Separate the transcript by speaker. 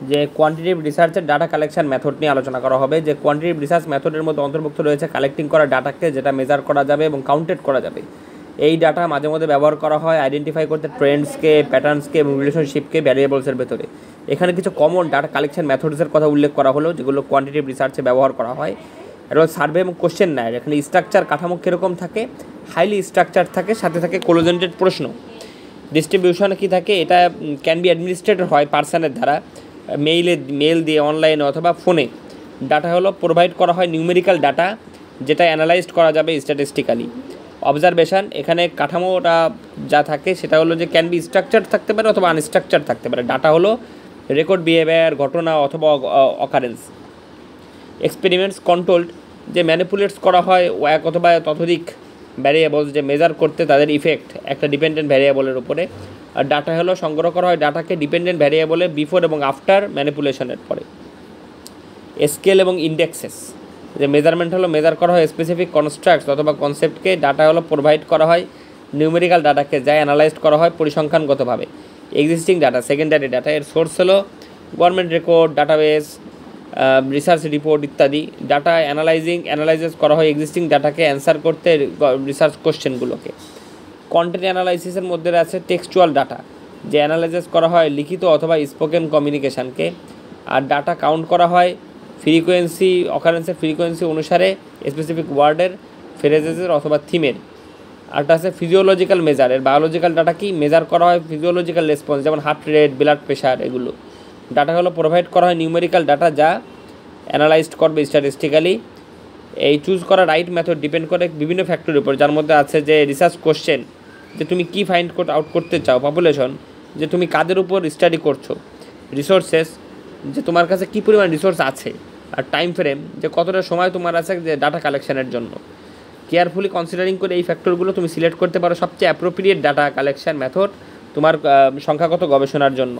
Speaker 1: যে কোয়ান্টিটেটিভ রিসার্চের data collection method নিয়ে আলোচনা করা হবে। যে কোয়ান্টিটেটিভ রিসার্চ মেথডের মধ্যে অন্তর্ভুক্ত রয়েছে কালেক্টিং করা ডাটাকে, যেটা মেজার করা যাবে এবং কাউন্টেড করা যাবে। এই ডাটা মাঝে মধ্যে ব্যবহার করা হয় আইডেন্টিফাই করতে ট্রেন্ডসকে, প্যাটার্নসকে এবং রিলেশনশিপকে ভ্যারিয়েবলসের ভেতরে। এখানে কিছু কমন ডাটা কালেকশন মেথডসের কথা উল্লেখ করা হলো, যেগুলো কোয়ান্টিটেটিভ রিসার্চে ব্যবহার করা হয়। এবং সার্ভে এবং কোশ্চেন নেয়, এখানে স্ট্রাকচার কাঠামো কীরকম থাকে, হাইলি স্ট্রাকচার থাকে, সাথে থাকে কোলোজেন্টেড প্রশ্ন। ডিস্ট্রিবিউশনে কী থাকে, এটা ক্যান বি অ্যাডমিনিস্ট্রেটেড হয় পার্সনের দ্বারা, মেইল দিয়ে, অনলাইনে অথবা ফোনে। ডাটা হলো প্রোভাইড করা হয় নিউমেরিক্যাল ডাটা, যেটা অ্যানালাইজড করা যাবে স্ট্যাটিস্টিক্যালি। অবজারভেশন, এখানে কাঠামোটা যা থাকে সেটা হলো যে ক্যান বি স্ট্রাকচার থাকতে পারে অথবা আনস্ট্রাকচার থাকতে পারে। ডাটা হলো রেকর্ড বিহেভিয়ার, ঘটনা অথবা অকারেন্স। এক্সপেরিমেন্টস কন্ট্রোলড, যে ম্যানিপুলেটস করা হয় এক অথবা ততোধিক ভ্যারিয়েবলস, যে মেজার করতে তাদের ইফেক্ট একটা ডিপেন্ডেন্ট ভ্যারিয়েবলের উপরে। আর ডাটা হলো সংগ্রহ করা হয় ডাটাকে ডিপেন্ডেন্ট ভ্যারিয়েবলে বিফোর এবং আফটার ম্যানিপুলেশনের পরে। স্কেল এবং ইন্ডেক্সেস, যে মেজারমেন্ট হলো মেজার করা হয় স্পেসিফিক কনস্ট্রাক্টস অথবা কনসেপ্টকে। ডাটা হলো প্রোভাইড করা হয় নিউমেরিক্যাল ডাটাকে, যা অ্যানালাইজড করা হয় পরিসংখ্যানগতভাবে। এক্সিস্টিং ডাটা, সেকেন্ডারি ডাটা, এর সোর্স হলো government record, database, research report ইত্যাদি। ডাটা অ্যানালাইসিস করা হয় এক্সিস্টিং ডাটাকে অ্যান্সার করতে রিসার্চ কোশ্চেনগুলোকে। কন্টেন্ট অ্যানালাইসিসের মধ্যে আছে টেক্সচুয়াল ডাটা, যে অ্যানালাইসিস করা হয় লিখিত অথবা স্পোকেন কমিউনিকেশানকে। আর ডাটা কাউন্ট করা হয় ফ্রিকোয়েন্সি, অকারেন্সের ফ্রিকোয়েন্সি অনুসারে স্পেসিফিক ওয়ার্ডের, ফ্রেজেসের অথবা থিমের। আরটা আছে ফিজিওলজিক্যাল মেজার, এর বায়োলজিক্যাল ডাটা কি, মেজার করা হয় ফিজিওলজিক্যাল রেসপন্স, যেমন হার্ট রেট, ব্লাড প্রেশার, এগুলো। ডাটা হলো প্রোভাইড করা হয় নিউমেরিক্যাল ডাটা, যা অ্যানালাইজড করবে স্ট্যাটিস্টিক্যালি। এই চুজ করা রাইট মেথড ডিপেন্ড করে বিভিন্ন ফ্যাক্টরের উপর, যার মধ্যে আছে যে রিসার্চ কোশ্চেন, যে তুমি কী ফাইন্ড আউট করতে চাও, পপুলেশন, যে তুমি কাদের উপর স্টাডি করছো, রিসোর্সেস, যে তোমার কাছে কী পরিমাণ রিসোর্স আছে, আর টাইম ফ্রেম, যে কতটা সময় তোমার আছে যে ডাটা কালেকশনের জন্য। কেয়ারফুলি কনসিডারিং করে এই ফ্যাক্টরগুলো তুমি সিলেক্ট করতে পারো সবচেয়ে অ্যাপ্রোপ্রিয়েট ডাটা কালেকশন মেথড তোমার সংখ্যাগত গবেষণার জন্য।